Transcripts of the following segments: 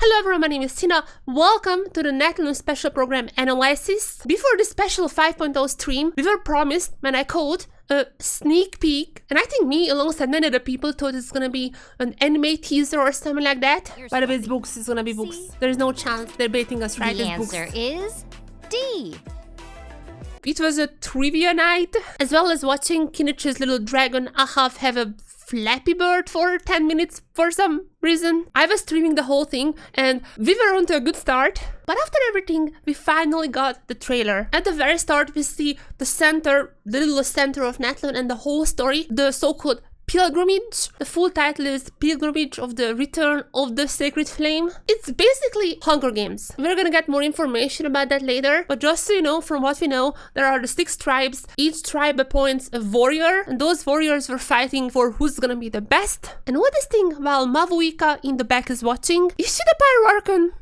Hello everyone, my name is Tina. Welcome to the Natlan special program analysis. Before the special 5.0 stream, we were promised, and I quote, a sneak peek, and I think me alongside many other people thought it's gonna be an anime teaser or something like that. By the way, it's books, it's gonna be books. There's no chance, they're baiting us, right? The answer is D. It was a trivia night, as well as watching Kinich's little dragon Ahav have a Flappy Bird for 10 minutes for some reason. I was streaming the whole thing and we were on to a good start. But after everything, we finally got the trailer. At the very start, we see the center, the little center of Natlan and the whole story, the so-called pilgrimage. The full title is Pilgrimage of the Return of the Sacred Flame. It's basically Hunger Games. We're gonna get more information about that later, but just so you know, from what we know, there are the 6 tribes. Each tribe appoints a warrior, and those warriors were fighting for who's gonna be the best. And what is thing while Mavuika in the back is watching? Is she the Pyro Archon?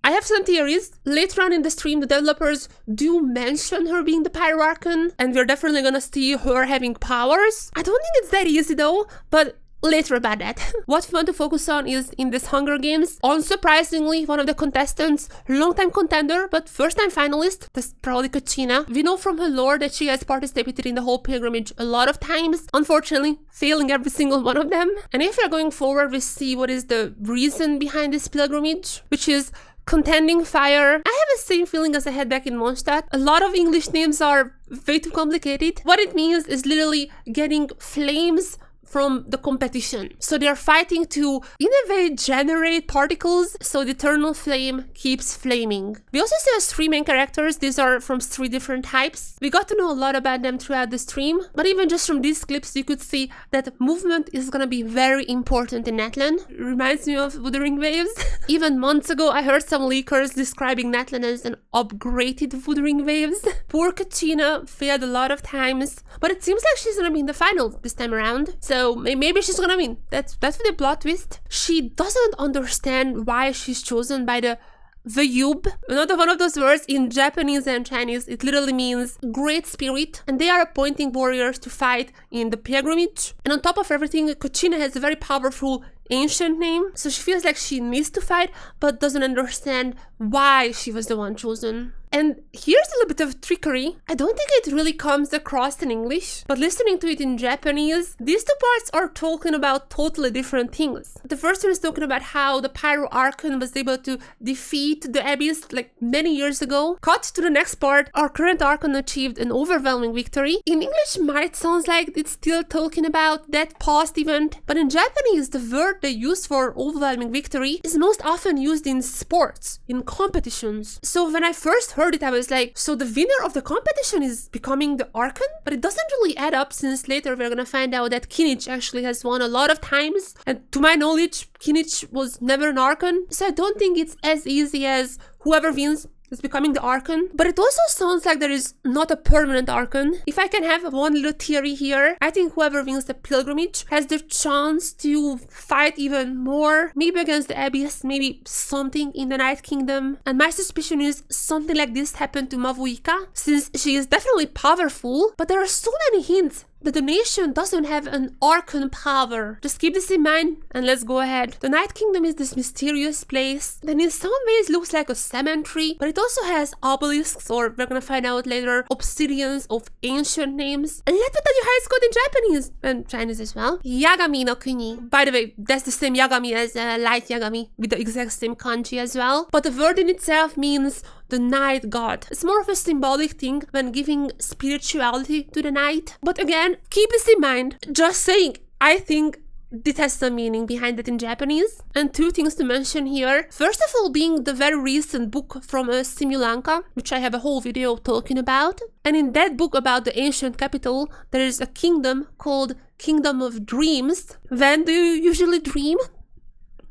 I have some theories. Later on in the stream, the developers do mention her being the Pyro Archon, and we're definitely gonna see her having powers. I don't think it's that easy though, but later about that. What we want to focus on is in this Hunger Games. Unsurprisingly, one of the contestants, long-time contender, but first-time finalist, that's probably Capitano. We know from her lore that she has participated in the whole pilgrimage a lot of times, unfortunately, failing every single one of them. And if we're going forward, we see what is the reason behind this pilgrimage, which is contending fire. I have the same feeling as I had back in Montage. A lot of English names are way too complicated. What it means is literally getting flames from the competition. So they're fighting to, in a way, generate particles so the eternal flame keeps flaming. We also see us 3 main characters. These are from 3 different types. We got to know a lot about them throughout the stream, but even just from these clips, you could see that movement is gonna be very important in Natlan. Reminds me of Wuthering Waves. Even months ago, I heard some leakers describing Natlan as an upgraded Wuthering Waves. Poor Capitano failed a lot of times, but it seems like she's gonna be in the final this time around. So maybe she's gonna win. That's the plot twist. She doesn't understand why she's chosen by the Wayobs. Another one of those words in Japanese and Chinese. It literally means great spirit, and they are appointing warriors to fight in the pilgrimage. And on top of everything, Capitano has a very powerful ancient name, so she feels like she needs to fight but doesn't understand why she was the one chosen. And here's a little bit of trickery. I don't think it really comes across in English, but listening to it in Japanese, these 2 parts are talking about totally different things. The first one is talking about how the Pyro Archon was able to defeat the Abyss like many years ago. Cut to the next part, our current Archon achieved an overwhelming victory. In English, might sound like it's still talking about that past event, but in Japanese, the word they use for overwhelming victory is most often used in sports, in competitions. So when I first heard it, I was like, so the winner of the competition is becoming the Archon? But it doesn't really add up, since later we're gonna find out that Kinich actually has won a lot of times, and to my knowledge, Kinich was never an Archon, so I don't think it's as easy as whoever wins is becoming the Archon. But it also sounds like there is not a permanent Archon. If I can have one little theory here, I think whoever wins the pilgrimage has the chance to fight even more, maybe against the Abyss, maybe something in the Night Kingdom. And my suspicion is something like this happened to Mavuika, since she is definitely powerful, but there are so many hints that the nation doesn't have an Archon power. Just keep this in mind and let's go ahead. The Night Kingdom is this mysterious place that in some ways looks like a cemetery, but it also has obelisks, or we're gonna find out later, obsidians of ancient names. And let me tell you how it's called in Japanese and Chinese as well. Yagami no Kuni. By the way, that's the same Yagami as Light Yagami, with the exact same kanji as well. But the word in itself means the night god. It's more of a symbolic thing when giving spirituality to the night. But again, keep this in mind. Just saying, I think it has some meaning behind it in Japanese. And 2 things to mention here. First of all, being the very recent book from Simulanka, which I have a whole video talking about. And in that book about the ancient capital, there is a kingdom called Kingdom of Dreams. When do you usually dream?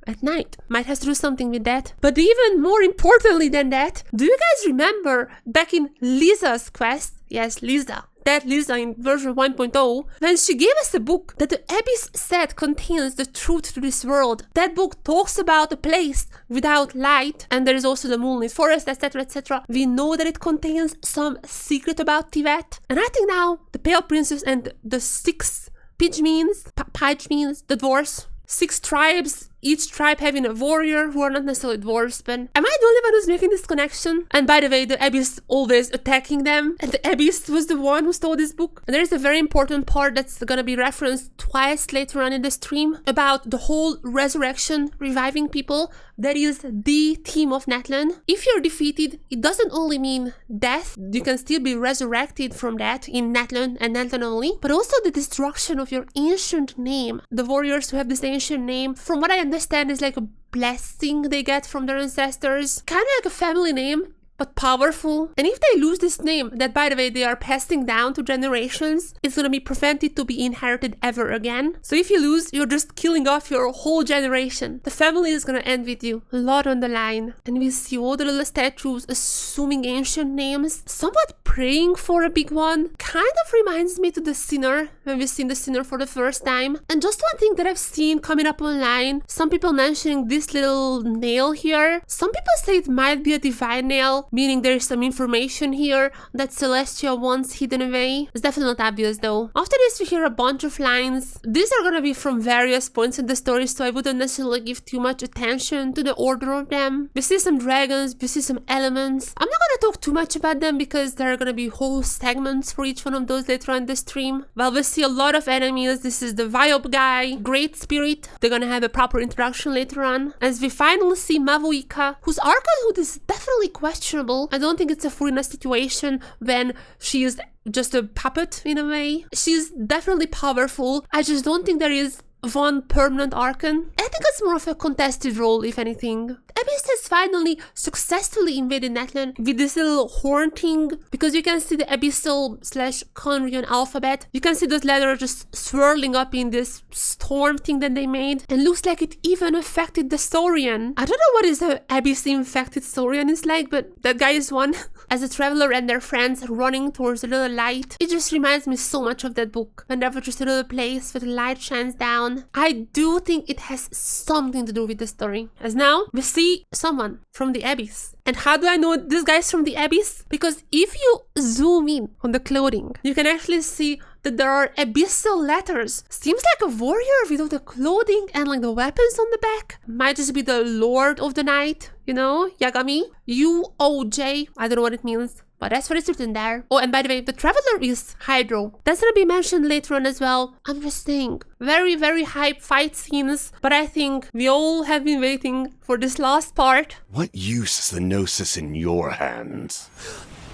At night. Might have to do something with that. But even more importantly than that, do you guys remember back in Lisa's quest? Yes, Lisa. That Lisa in version 1.0, when she gave us a book that the Abyss said contains the truth to this world. That book talks about a place without light, and there is also the moonlit forest, etc, etc. We know that it contains some secret about Tibet. And I think now the Pale Princess and the 6 Pygmies, the dwarves, 6 tribes each tribe having a warrior who are not necessarily dwarves, but am I the only one who's making this connection? And by the way, the Abyss always attacking them, and the Abyss was the one who stole this book. And there is a very important part that's gonna be referenced twice later on in the stream about the whole resurrection, reviving people. That is the theme of Natlan. If you're defeated, it doesn't only mean death, you can still be resurrected from that in Natlan and Natlan only, but also the destruction of your ancient name. The warriors who have this ancient name, from what I understand, is like a blessing they get from their ancestors, kind of like a family name, but powerful. And if they lose this name, that by the way they are passing down to generations, it's gonna be prevented to be inherited ever again. So if you lose, you're just killing off your whole generation. The family is gonna end with you, a lot on the line. And we see all the little statues assuming ancient names, somewhat praying for a big one. Kind of reminds me to the Sinner, when we've seen the Sinner for the first time. And just one thing that I've seen coming up online, some people mentioning this little nail here. Some people say it might be a divine nail, meaning there's some information here that Celestia wants hidden away. It's definitely not obvious though. After this we hear a bunch of lines. These are gonna be from various points in the story, so I wouldn't necessarily give too much attention to the order of them. We see some dragons, we see some elements. I'm not gonna talk too much about them because there are gonna be whole segments for each one of those later on in the stream. Well, we see a lot of enemies. This is the Wayobs guy, Great Spirit. They're gonna have a proper introduction later on. As we finally see Mavuika, whose archonhood is definitely questionable. I don't think it's a Furina situation when she is just a puppet in a way. She's definitely powerful. I just don't think there is one permanent Archon. I think it's more of a contested role, if anything. Abyss has finally successfully invaded Natlan with this little horn thing, because you can see the Abyssal / Conrian alphabet. You can see those letters just swirling up in this storm thing that they made, and looks like it even affected the Saurian. I don't know what is the Abyss infected Saurian is like, but that guy is one. As a traveler and their friends running towards a little light, it just reminds me so much of that book. Whenever just a little place where the light shines down. I do think it has something to do with the story. As now, we see someone from the Abyss. And how do I know this guy's from the Abyss? Because if you zoom in on the clothing, you can actually see that there are abyssal letters. Seems like a warrior without the clothing and like the weapons on the back. Might just be the Lord of the Night, you know, Yagami. UOJ, I don't know what it means, but that's what it's written there. Oh, and by the way, the Traveler is Hydro. That's gonna be mentioned later on as well. I'm just saying, very, very hype fight scenes, but I think we all have been waiting for this last part. What use is the Gnosis in your hands?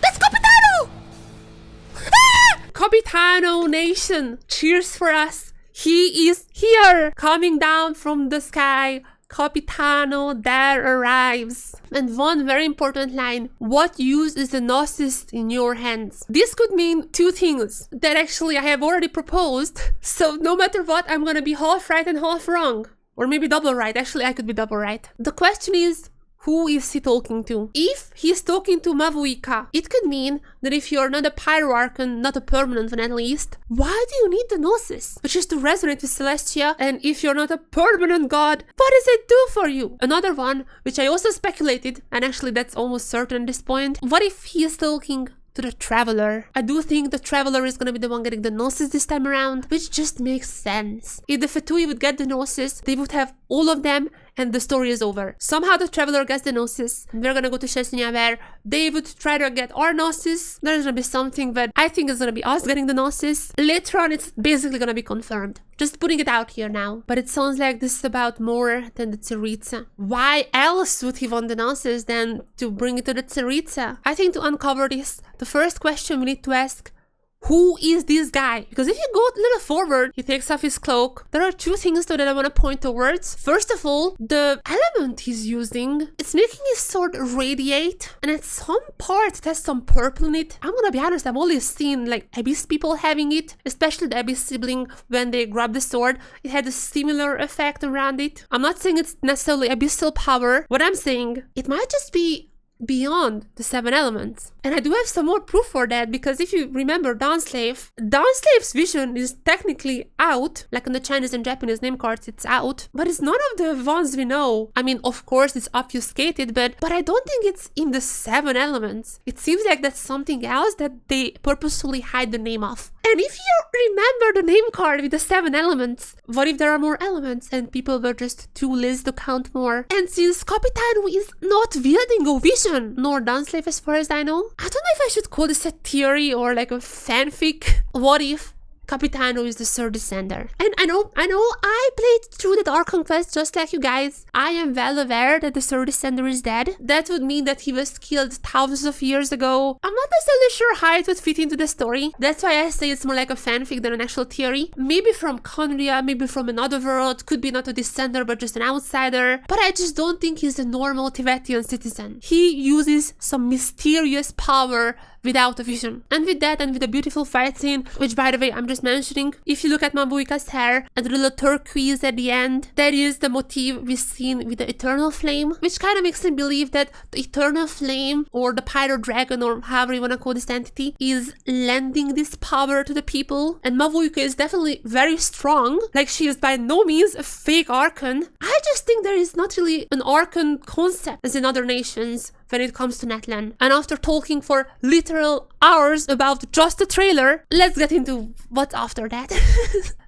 That's Capitano! Ah! Capitano Nation, cheers for us. He is here, coming down from the sky. Capitano there arrives. And one very important line, what use is the Gnosis in your hands? This could mean two things that actually I have already proposed, so no matter what, I'm gonna be half right and half wrong. Or maybe double right. Actually, I could be double right. The question is, who is he talking to? If he's talking to Mavuika, it could mean that if you're not a Pyro Archon, not a permanent one at least, why do you need the Gnosis? Which is to resonate with Celestia, and if you're not a permanent god, what does it do for you? Another one, which I also speculated, and actually that's almost certain at this point, what if he is talking to the Traveler? I do think the Traveler is gonna be the one getting the Gnosis this time around, which just makes sense. If the Fatui would get the Gnosis, they would have all of them, and the story is over. Somehow the Traveler gets the Gnosis. We're gonna go to Chesnia where they would try to get our Gnosis. There's gonna be something, but I think it's gonna be us getting the Gnosis. Later on, it's basically gonna be confirmed. Just putting it out here now. But it sounds like this is about more than the Tsaritsa. Why else would he want the Gnosis than to bring it to the Tsaritsa? I think to uncover this, the first question we need to ask, who is this guy? Because if you go a little forward, he takes off his cloak. There are two things though that I want to point towards. First of all, the element he's using, it's making his sword radiate, and at some part it has some purple in it. I'm gonna be honest, I've only seen like Abyss people having it, especially the Abyss sibling when they grab the sword. It had a similar effect around it. I'm not saying it's necessarily abyssal power. What I'm saying, it might just be beyond the 7 elements. And I do have some more proof for that, because if you remember Dawnslave's vision is technically out, like on the Chinese and Japanese name cards it's out, but it's none of the ones we know. I mean, of course it's obfuscated, but I don't think it's in the 7 elements. It seems like that's something else that they purposefully hide the name of. And if you remember the name card with the 7 elements, what if there are more elements and people were just too lazy to count more? And since Capitano is not wielding a vision, nor Downslave as far as I know, I don't know if I should call this a theory or like a fanfic. What if Capitano is the third descender? And I know I played through the Archon quest just like you guys. I am well aware that the third descender is dead. That would mean that he was killed thousands of years ago. I'm not necessarily sure how it would fit into the story. That's why I say it's more like a fanfic than an actual theory. Maybe from Conria, maybe from another world, could be not a descender but just an outsider. But I just don't think he's a normal Tibetan citizen. He uses some mysterious power without a vision. And with that, and with a beautiful fight scene, which by the way I'm just mentioning, if you look at Mavuika's hair and the little turquoise at the end, that is the motif we've seen with the Eternal Flame, which kind of makes me believe that the Eternal Flame, or the Pyro Dragon, or however you want to call this entity, is lending this power to the people. And Mavuika is definitely very strong, like she is by no means a fake Archon. I just think there is not really an Archon concept as in other nations when it comes to Natlan. And after talking for literal hours about just the trailer, let's get into what's after that.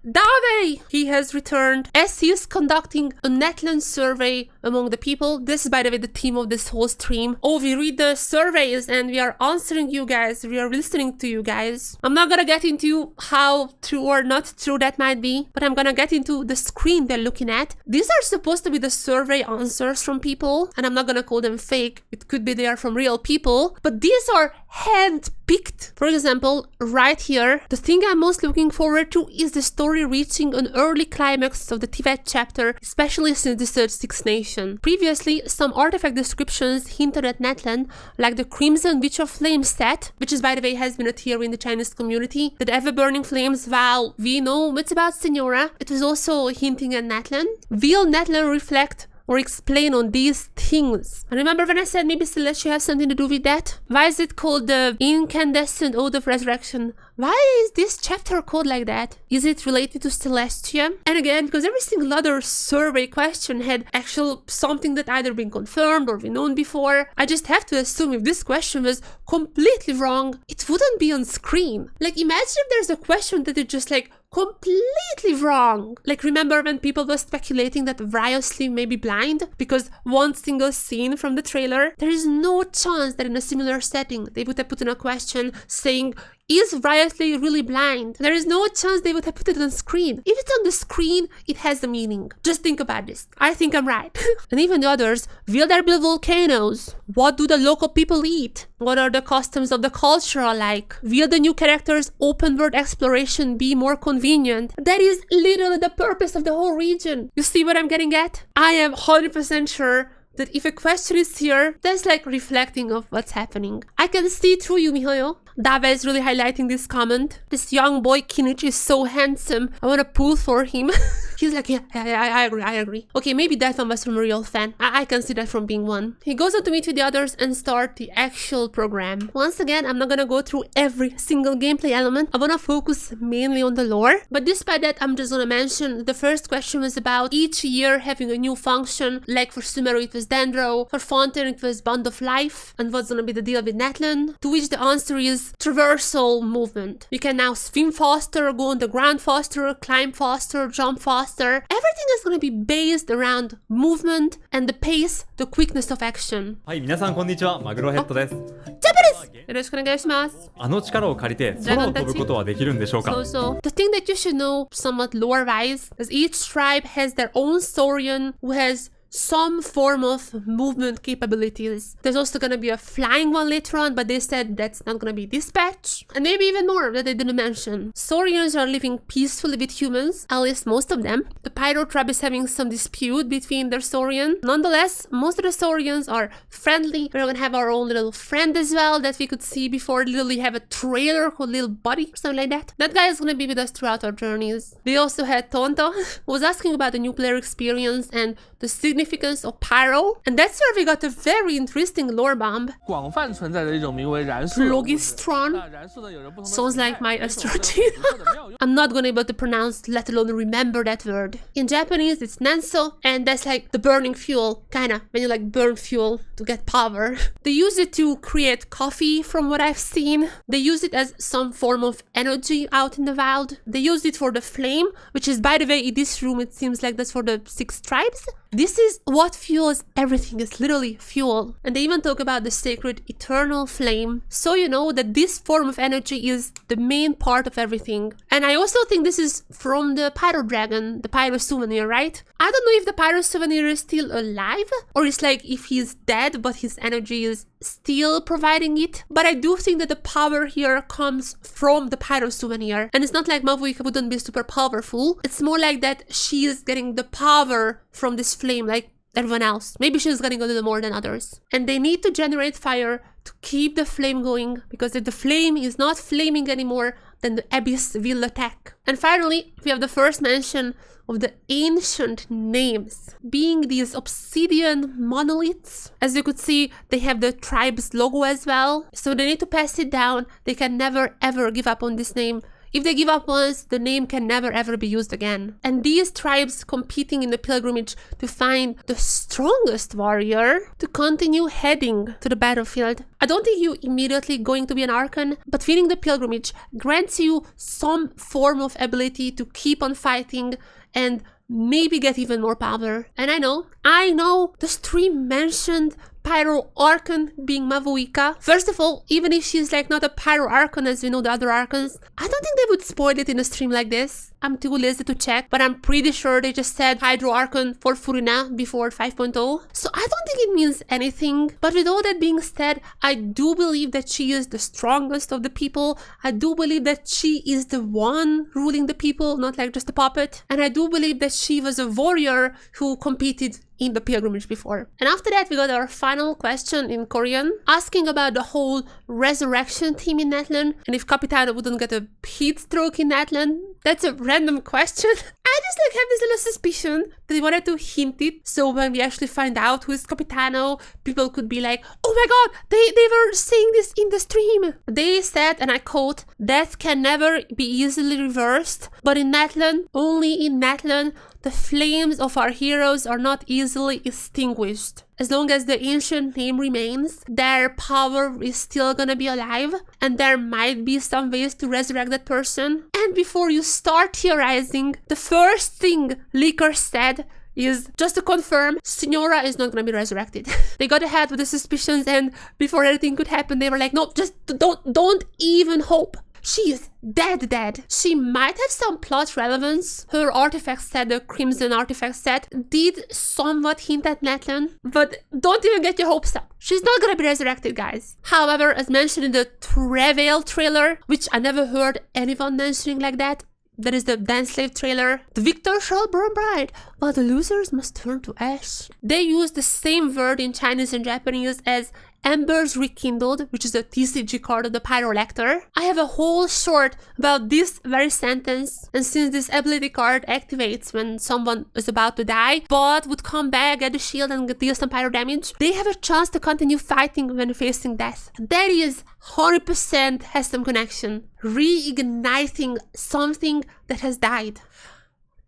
Dave! He has returned as he is conducting a Natlan survey among the people. This is, by the way, the theme of this whole stream. Oh, we read the surveys and we are answering you guys. We are listening to you guys. I'm not gonna get into how true or not true that might be, but I'm gonna get into the screen they're looking at. These are supposed to be the survey answers from people, and I'm not gonna call them fake. It could be they are from real people, but these are hand-picked. For example, right here, the thing I'm most looking forward to is the story reaching an early climax of the Tibet chapter, especially since the Surge 6 Nation. Previously, some artifact descriptions hinted at Natlan, like the Crimson Witch of Flame set, which is, by the way, has been a theory in the Chinese community, that ever-burning flames, while we know it's about Senora, it was also hinting at Natlan. Will Natlan reflect or explain on these things? And remember when I said maybe Celestia has something to do with that? Why is it called the Incandescent Ode of Resurrection? Why is this chapter called like that? Is it related to Celestia? And again, because every single other survey question had actual something that either been confirmed or been known before, I just have to assume if this question was completely wrong, it wouldn't be on screen. Like, imagine if there's a question that is just like completely wrong. Like, remember when people were speculating that Wriothesley may be blind because one single scene from the trailer? There is no chance that in a similar setting they would have put in a question saying, is Wriothesley really blind? There is no chance they would have put it on screen. If it's on the screen, it has a meaning. Just think about this. I think I'm right. And even the others, will there be volcanoes? What do the local people eat? What are the customs of the culture like? Will the new characters' open world exploration be more convenient? That is literally the purpose of the whole region. You see what I'm getting at? I am 100% sure that if a question is here, that's like reflecting of what's happening. I can see through you, Mihail. Dava is really highlighting this comment. This young boy Kinich is so handsome. I want to pull for him. He's like, yeah, I agree. Okay, maybe that one was from a real fan. I can see that from being one. He goes on to meet with the others and start the actual program. Once again, I'm not gonna go through every single gameplay element. I wanna focus mainly on the lore. But despite that, I'm just gonna mention the first question was about each year having a new function. Like for Sumeru, it was Dendro. For Fontaine, it was Bond of Life. And what's gonna be the deal with Natlan? To which the answer is traversal movement. You can now swim faster, go on the ground faster, climb faster, jump faster. Everything is going to be based around movement and the pace, the quickness of action. はい、皆さんこんにちは。マグロヘッドです。Japanese! よろしくお願いします。あの力を借りて空を飛ぶことはできるんでしょうか? So, the thing that you should know somewhat lore-wise is each tribe has their own Saurian who has some form of movement capabilities. There's also gonna be a flying one later on, but they said that's not gonna be dispatch. And maybe even more that they didn't mention. Saurians are living peacefully with humans, at least most of them. The Pyro tribe is having some dispute between their Saurian. Nonetheless, most of the Saurians are friendly. We're gonna have our own little friend as well that we could see before. Literally have a trailer called Little Buddy or something like that. That guy is gonna be with us throughout our journeys. They also had Tonto, who was asking about the new player experience and the significance significance of pyro, and that's where we got a very interesting lore bomb. 广泛存在的一种名为燃素的物质。 Phlogiston 那燃素呢，有着不同的 sounds like my 也是有 astrology. 独特的妙用。 I'm not gonna be able to pronounce, let alone remember that word. In Japanese, it's Nightsoul, and that's like the burning fuel, kinda, when you like burn fuel to get power. They use it to create coffee, from what I've seen. They use it as some form of energy out in the wild. They use it for the flame, which is, by the way, in this room, it seems like that's for the 6 tribes. This is what fuels everything, it's literally fuel. And they even talk about the sacred eternal flame. So you know that this form of energy is the main part of everything. And I also think this is from the Pyro Dragon, the Pyro Souvenir, right? I don't know if the Pyro Souvenir is still alive, or it's like if he's dead, but his energy is still providing it. But I do think that the power here comes from the Pyro Souvenir. And it's not like Mavuika wouldn't be super powerful. It's more like that she is getting the power from this flame, like everyone else. Maybe she's getting a little more than others. And they need to generate fire to keep the flame going, because if the flame is not flaming anymore, then the abyss will attack. And finally, we have the first mention of the ancient names, being these obsidian monoliths. As you could see, they have the tribe's logo as well, so they need to pass it down. They can never ever give up on this name. If they give up once, the name can never ever be used again. And these tribes competing in the pilgrimage to find the strongest warrior to continue heading to the battlefield. I don't think you immediately going to be an Archon, but winning the pilgrimage grants you some form of ability to keep on fighting and maybe get even more power. And I know, the stream mentioned Pyro Archon being Mavuika. First of all, even if she's like not a Pyro Archon as we know the other Archons, I don't think they would spoil it in a stream like this. I'm too lazy to check, but I'm pretty sure they just said Hydro Archon for Furina before 5.0. So I don't think it means anything. But with all that being said, I do believe that she is the strongest of the people. I do believe that she is the one ruling the people, not like just a puppet. And I do believe that she was a warrior who competed in the pilgrimage before. And after that, we got our final question in Korean, asking about the whole resurrection theme in Natlan, and if Capitano wouldn't get a heat stroke in Natlan. That's a random question. I just like have this little suspicion that they wanted to hint it, so when we actually find out who is Capitano, people could be like, oh my god, they were saying this in the stream. They said, and I quote, "Death can never be easily reversed, but in Natlan, only in Natlan, the flames of our heroes are not easily extinguished. As long as the ancient name remains, their power is still gonna be alive, and there might be some ways to resurrect that person." And before you start theorizing, the first thing Leaker said is, just to confirm, Signora is not gonna be resurrected. They got ahead with the suspicions, and before anything could happen, they were like, no, just don't even hope. She is dead. She might have some plot relevance. Her artifact set, the Crimson artifact set, did somewhat hint at Natlan, but don't even get your hopes up. She's not gonna be resurrected, guys. However, as mentioned in the Travail trailer, which I never heard anyone mentioning like that, that is the Dance Slave trailer, the victor shall burn bright, while the losers must turn to ash. They use the same word in Chinese and Japanese as Embers rekindled, which is a TCG card of the Pyro Lector. I have a whole short about this very sentence, and since this ability card activates when someone is about to die, but would come back, get the shield and deal some pyro damage, they have a chance to continue fighting when facing death. That is 100% has some connection. Reigniting something that has died.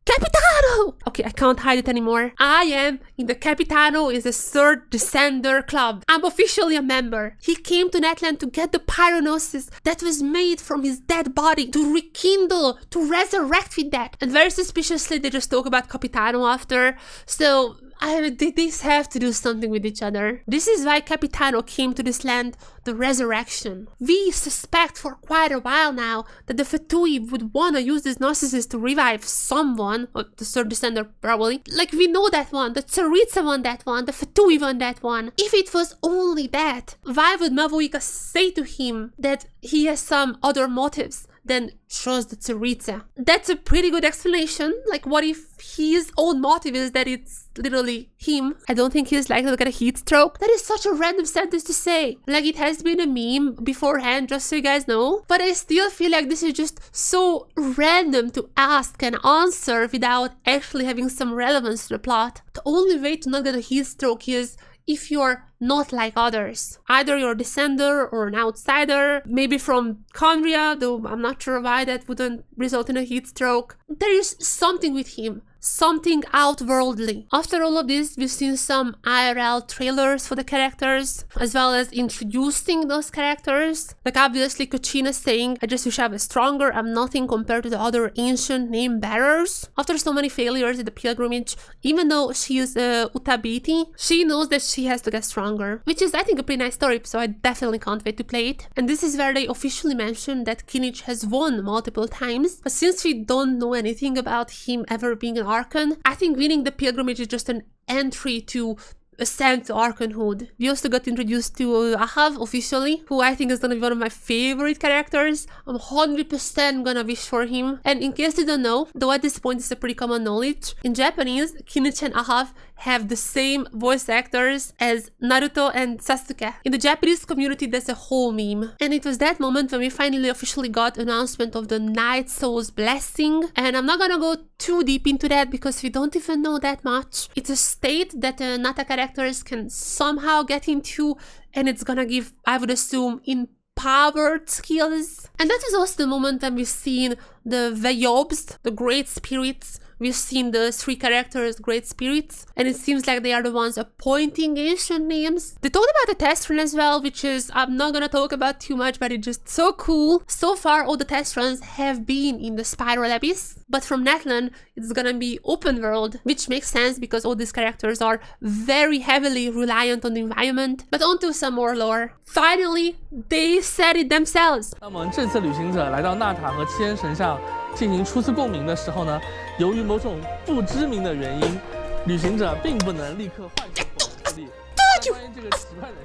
Capitano! Okay, I can't hide it anymore. I am in the Capitano is a third Descender club. I'm officially a member. He came to Natlan to get the Pyronosis that was made from his dead body, to rekindle, to resurrect with that. And very suspiciously, they just talk about Capitano after. So they have to do something with each other. This is why Capitano came to this land, the resurrection. We suspect for quite a while now that the Fatui would want to use this Gnosis to revive someone, or the third Descender probably. Like, we know that one, the Tsaritsa won that one, the Fatui won that one. If it was only that, why would Mavuika say to him that he has some other motives than trust the Tsaritsa? That's a pretty good explanation. Like, what if his own motive is that it's literally him. I don't think he's likely to get a heat stroke. That is such a random sentence to say. Like, it has been a meme beforehand, just so you guys know. But I still feel like this is just so random to ask and answer without actually having some relevance to the plot. The only way to not get a heat stroke is if you're not like others. Either you're a descender or an outsider, maybe from Conria, though I'm not sure why that wouldn't result in a heat stroke. There is something with him. Something outworldly. After all of this, we've seen some IRL trailers for the characters, as well as introducing those characters. Like, obviously, Kuchina saying, I just wish I was stronger, I'm nothing compared to the other ancient name bearers. After so many failures in the pilgrimage, even though she is Utabiti, she knows that she has to get stronger. Which is, I think, a pretty nice story, so I definitely can't wait to play it. And this is where they officially mention that Kinich has won multiple times, but since we don't know anything about him ever being an Archon, I think winning the pilgrimage is just an entry to ascend to Archonhood. We also got introduced to Ahav officially, who I think is gonna be one of my favorite characters. I'm 100% gonna wish for him. And in case you don't know, though at this point it's a pretty common knowledge, in Japanese, Kinich and Ahav have the same voice actors as Naruto and Sasuke. In the Japanese community, that's a whole meme. And it was that moment when we finally officially got announcement of the Nightsoul's blessing. And I'm not gonna go too deep into that because we don't even know that much. It's a state that Nata characters can somehow get into, and it's gonna give, I would assume, empowered skills. And that is also the moment when we've seen the Wayobs, the great spirits. We've seen the 3 characters, great spirits, and it seems like they are the ones appointing ancient names. They talked about the test run as well, which is, I'm not gonna talk about too much, but it's just so cool. So far, all the test runs have been in the Spiral Abyss, but from Natlan, it's gonna be open world, which makes sense because all these characters are very heavily reliant on the environment. But on to some more lore. Finally, they said it themselves. 那么这次旅行者来到纳塔和七恩神像进行初次共鸣的时候呢，由于某种不知名的原因，旅行者并不能立刻唤醒否视力。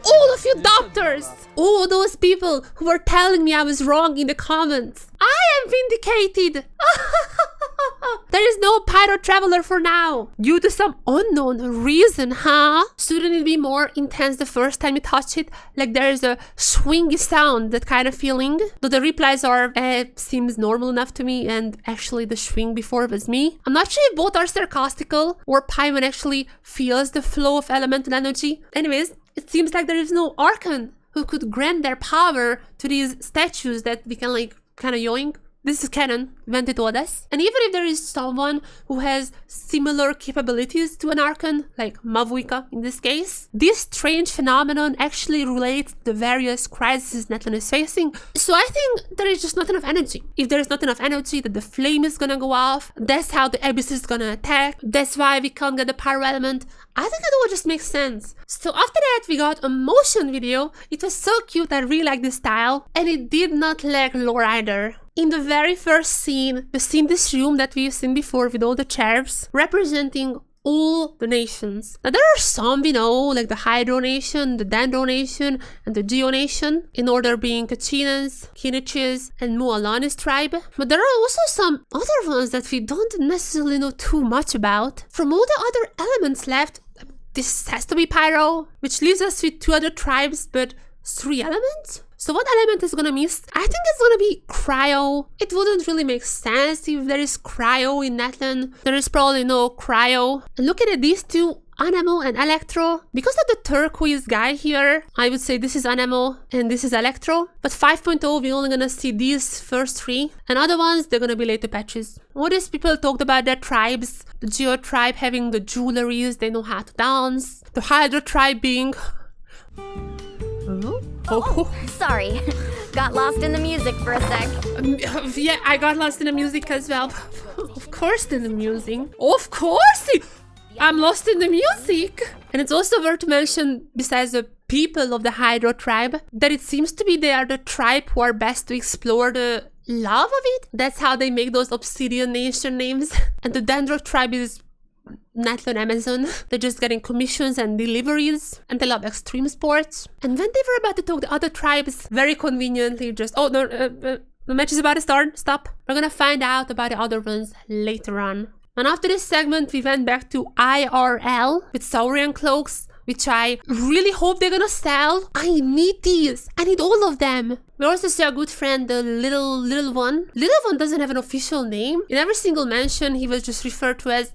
All of you doctors! All those people who were telling me I was wrong in the comments. I am vindicated! There is no Pyro Traveler for now. Due to some unknown reason, huh? Shouldn't it be more intense the first time you touch it? Like there is a swingy sound, that kind of feeling? Though the replies are, seems normal enough to me, and actually the swing before was me. I'm not sure if both are sarcastical or Paimon actually feels the flow of elemental energy. Anyways, it seems like there is no Archon who could grant their power to these statues that we can like kind of yoink. This is canon, Vente todas. And even if there is someone who has similar capabilities to an Archon, like Mavuika in this case, this strange phenomenon actually relates to the various crises Natlan is facing. So I think there is just not enough energy. If there is not enough energy, that the flame is gonna go off. That's how the Abyss is gonna attack. That's why we can't get the Pyro element. I think that all just makes sense. So after that, we got a motion video. It was so cute, I really like this style. And it did not lack lore either. In the very first scene, we've seen this room that we've seen before with all the cherubs representing all the nations. Now there are some we know, like the Hydro Nation, the Dendro Nation, and the Geo Nation, in order being Kachinas, Kiniches, and Mualani's tribe. But there are also some other ones that we don't necessarily know too much about. From all the other elements left, this has to be Pyro, which leaves us with 2 other tribes, but 3 elements? So what element is gonna miss? I think it's gonna be Cryo. It wouldn't really make sense if there is Cryo in Natlan. There is probably no Cryo. And look at it, these 2, Anemo and Electro. Because of the turquoise guy here, I would say this is Anemo and this is Electro. But 5.0, we're only gonna see these first 3. And other ones, they're gonna be later patches. All these people talked about their tribes. The Geo tribe having the jewelries, they know how to dance. The Hydro tribe being... Oh, sorry. Got lost in the music for a sec. Yeah, I got lost in the music as well. Of course in the music. Of course! I'm lost in the music! And it's also worth to mention, besides the people of the Hydro tribe, that it seems to be they are the tribe who are best to explore the love of it. That's how they make those Obsidian Nation names. And the Dendro tribe is Natlan Amazon. They're just getting commissions and deliveries, and they love extreme sports. And when they were about to talk the other tribes, very conveniently just, oh no, the match is about to start, stop. We're gonna find out about the other ones later on. And after this segment, we went back to IRL with Saurian cloaks, which I really hope they're gonna sell. I need these. I need all of them. We also see our good friend, the little one. Little one doesn't have an official name. In every single mention, he was just referred to as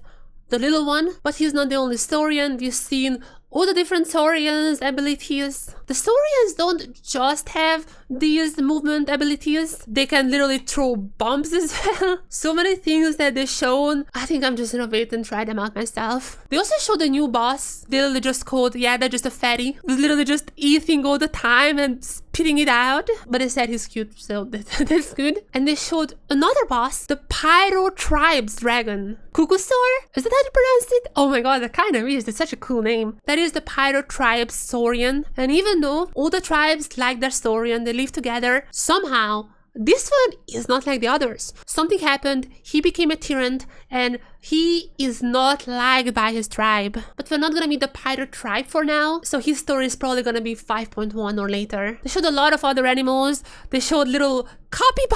the little one. But he's not the only Saurian. We've seen all the different Saurians' abilities. The Saurians don't just have these movement abilities. They can literally throw bombs as well. So many things that they've shown. I think I'm just gonna wait and try them out myself. They also showed a new boss. They literally just called, yeah, they're just a fatty. They're literally just eating all the time and spitting it out. But they said he's cute, so that's good. And they showed another boss, the Pyro Tribes Dragon. Kukusaur? Is that how you pronounce it? Oh my god, that kind of is. It's such a cool name. That is the Pyro Tribes Saurian. And even though all the tribes like their Saurian, they live together, somehow this one is not like the others. Something happened, he became a tyrant, and he is not liked by his tribe. But we're not gonna meet the Pyro tribe for now, so his story is probably gonna be 5.1 or later. They showed a lot of other animals. They showed little capybara,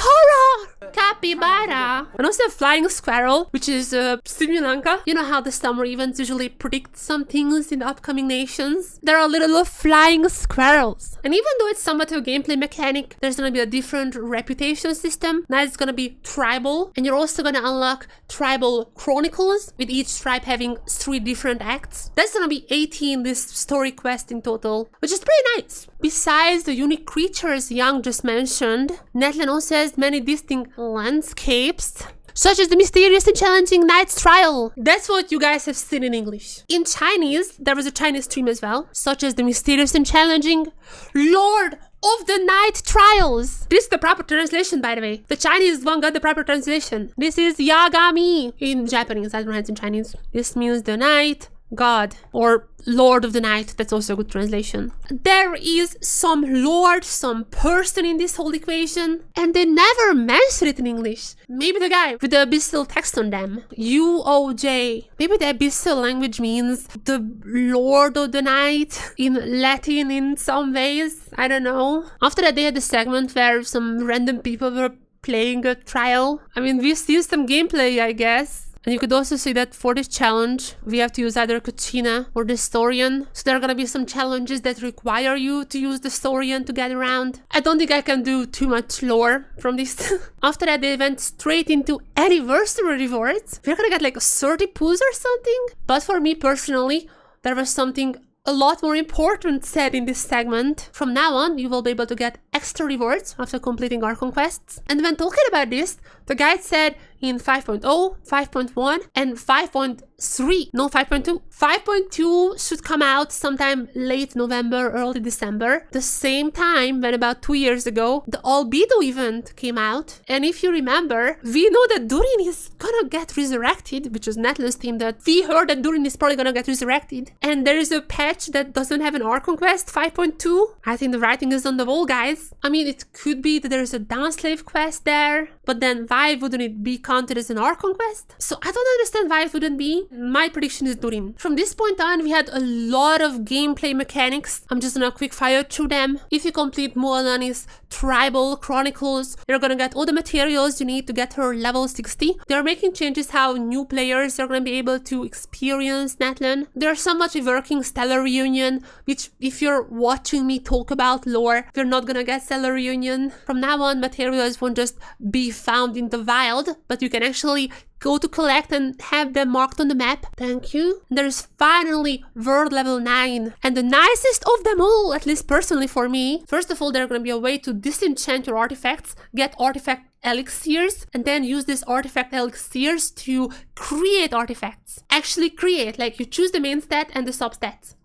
and also a flying squirrel, which is Sri Lanka. You know how the summer events usually predict some things in the upcoming nations? There are little flying squirrels. And even though it's somewhat of a gameplay mechanic, there's gonna be a different reputation system. Now it's gonna be tribal, and you're also gonna unlock tribal Chronicles, with each tribe having 3 different acts. That's gonna be 18 this story quest in total, which is pretty nice. Besides the unique creatures Young just mentioned, Natlan also has many distinct landscapes, such as the mysterious and challenging Knight's Trial. That's what you guys have seen in English. In Chinese, there was a Chinese stream as well, such as the mysterious and challenging Lord of the Night Trials. This is the proper translation, by the way. The Chinese one got the proper translation. This is Yagami in Japanese. I don't know how it's in Chinese. This means the night god, or Lord of the Night. That's also a good translation. There is some lord, some person in this whole equation, and they never mention it in English. Maybe the guy with the abyssal text on them, UOJ. Maybe the abyssal language means the Lord of the Night in Latin in some ways. I don't know. After that, they had a segment where some random people were playing a trial. I mean, we've seen some gameplay, I guess. And you could also see that for this challenge, we have to use either Kachina or the Saurian. So there are gonna be some challenges that require you to use the Saurian to get around. I don't think I can do too much lore from this. After that, they went straight into anniversary rewards. We're gonna get like 30 poos or something. But for me personally, there was something a lot more important said in this segment. From now on, you will be able to get extra rewards after completing Archon quests. And when talking about this, the guide said in 5.0, 5.1, and 5.3, no 5.2. 5.2 should come out sometime late November, early December, the same time when about 2 years ago, the Albedo event came out. And if you remember, we know that Durin is gonna get resurrected, which is Natlan's team, that we heard that Durin is probably gonna get resurrected. And there is a patch that doesn't have an Archon quest, 5.2. I think the writing is on the wall, guys. I mean, it could be that there's a downslave quest there, but then why wouldn't it be counted as an Archon quest? So I don't understand why it wouldn't be. My prediction is Durin. From this point on, we had a lot of gameplay mechanics. I'm just gonna quick fire through them. If you complete Moalani's Tribal Chronicles, you're gonna get all the materials you need to get her level 60. They're making changes how new players are gonna be able to experience Natlan. They're somewhat reworking Stellar Reunion, which if you're watching me talk about lore, you're not gonna get Stellar Reunion. From now on, materials won't just be found in the wild, but you can actually go to collect and have them marked on the map. Thank you. There's finally World Level 9. And the nicest of them all, at least personally for me. First of all, there's gonna be a way to disenchant your artifacts, get artifact elixirs, and then use these artifact elixirs to create artifacts. Actually create, like you choose the main stat and the substats.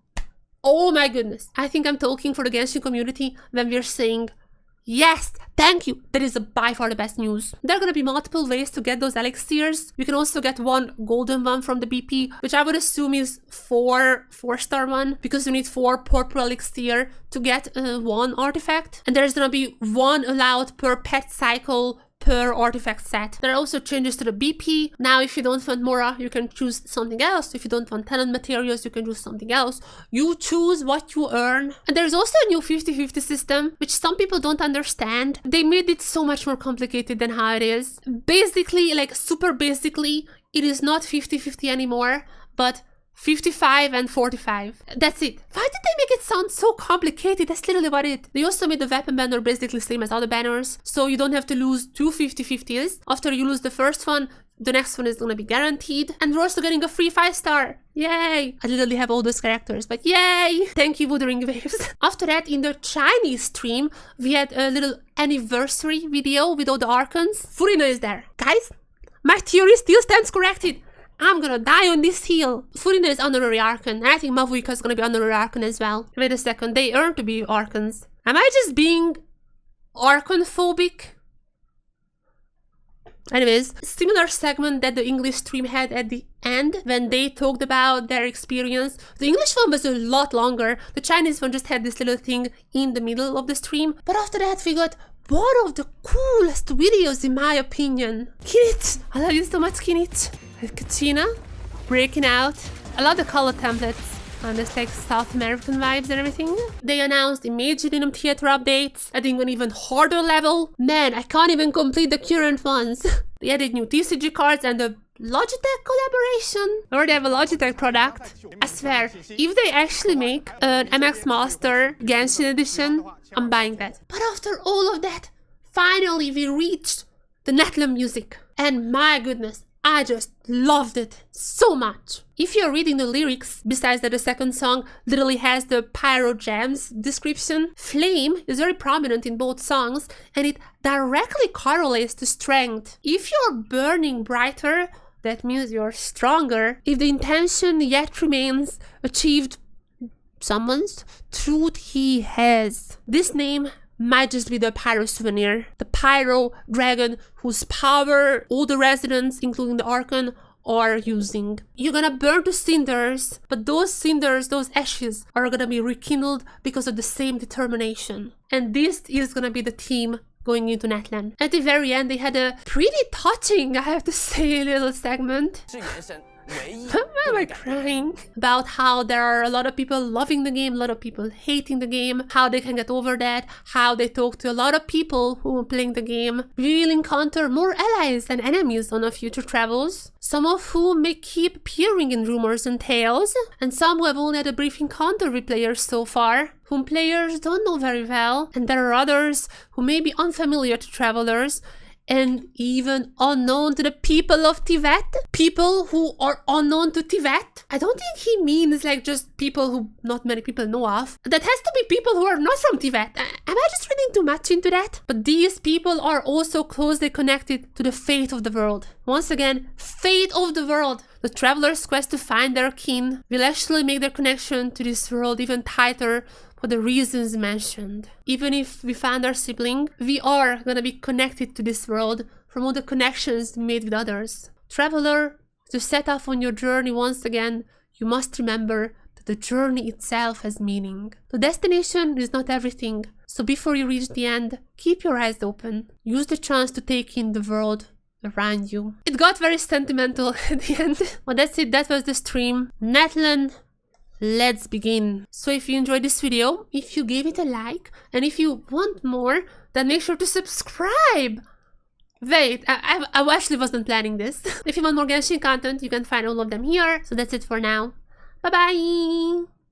Oh my goodness. I think I'm talking for the Genshin community when we're saying, yes, thank you. That is by far the best news. There are going to be multiple ways to get those elixirs. You can also get one golden one from the BP, which I would assume is 4-star one, because you need 4 purple elixir to get one artifact. And there's going to be 1 allowed per pet cycle per artifact set. There are also changes to the BP. Now, if you don't want Mora, you can choose something else. If you don't want talent materials, you can choose something else. You choose what you earn. And there's also a new 50-50 system, which some people don't understand. They made it so much more complicated than how it is. Basically, like super basically, it is not 50-50 anymore, but 55 and 45. That's it. Why did they make it sound so complicated? That's literally what it. They also made the weapon banner basically same as other banners, so you don't have to lose two 50-50s. After you lose the first one, the next one is gonna be guaranteed. And we're also getting a free 5-star. Yay! I literally have all those characters, but yay! Thank you, Wuthering Waves. After that, in the Chinese stream, we had a little anniversary video with all the Archons. Furina is there. Guys, my theory still stands corrected. I'm gonna die on this hill. Furina is honorary Archon, and I think Mavuika is gonna be honorary Archon as well. Wait a second, they earn to be Archons. Am I just being Archon-phobic? Anyways, similar segment that the English stream had at the end when they talked about their experience. The English one was a lot longer. The Chinese one just had this little thing in the middle of the stream. But after that, we got one of the coolest videos in my opinion. Kinit! I love you so much, Kinit. Katrina breaking out. I love the color templates and this like South American vibes and everything. They announced Imaginarium Theater updates, adding an even harder level. Man, I can't even complete the current ones. They added new TCG cards and a Logitech collaboration. I already have a Logitech product. I swear, if they actually make an MX Master Genshin edition, I'm buying that. But after all of that, finally we reached the Natlan music. And my goodness, I just loved it so much. If you're reading the lyrics, besides that the second song literally has the Pyro Gems description, flame is very prominent in both songs and it directly correlates to strength. If you're burning brighter, that means you're stronger. If the intention yet remains achieved, someone's truth he has. This name might just be the Pyro souvenir. The Pyro dragon whose power all the residents, including the Archon, are using. You're gonna burn to cinders, but those cinders, those ashes, are gonna be rekindled because of the same determination. And this is gonna be the theme going into Natlan. At the very end, they had a pretty touching, I have to say, little segment. Why am I crying? About how there are a lot of people loving the game, a lot of people hating the game, how they can get over that, how they talk to a lot of people who are playing the game. We will encounter more allies and enemies on our future travels, some of whom may keep appearing in rumors and tales, and some who have only had a brief encounter with players so far, whom players don't know very well, and there are others who may be unfamiliar to travelers, and even unknown to the people of Tibet. People who are unknown to Tibet. I don't think he means like just people who not many people know of. That has to be people who are not from Tibet. Am I just reading too much into that? But these people are also closely connected to the fate of the world. Once again, fate of the world. The traveler's quest to find their kin will actually make their connection to this world even tighter for the reasons mentioned. Even if we found our sibling, we are gonna be connected to this world from all the connections made with others. Traveler, to set off on your journey once again, you must remember that the journey itself has meaning. The destination is not everything, so before you reach the end, keep your eyes open. Use the chance to take in the world around you. It got very sentimental at the end. Well, that's it. That was the stream. Natlan, let's begin. So if you enjoyed this video, if you gave it a like, and if you want more, then make sure to subscribe. Wait, I actually wasn't planning this. If you want more Genshin content, you can find all of them here. So that's it for now. Bye bye!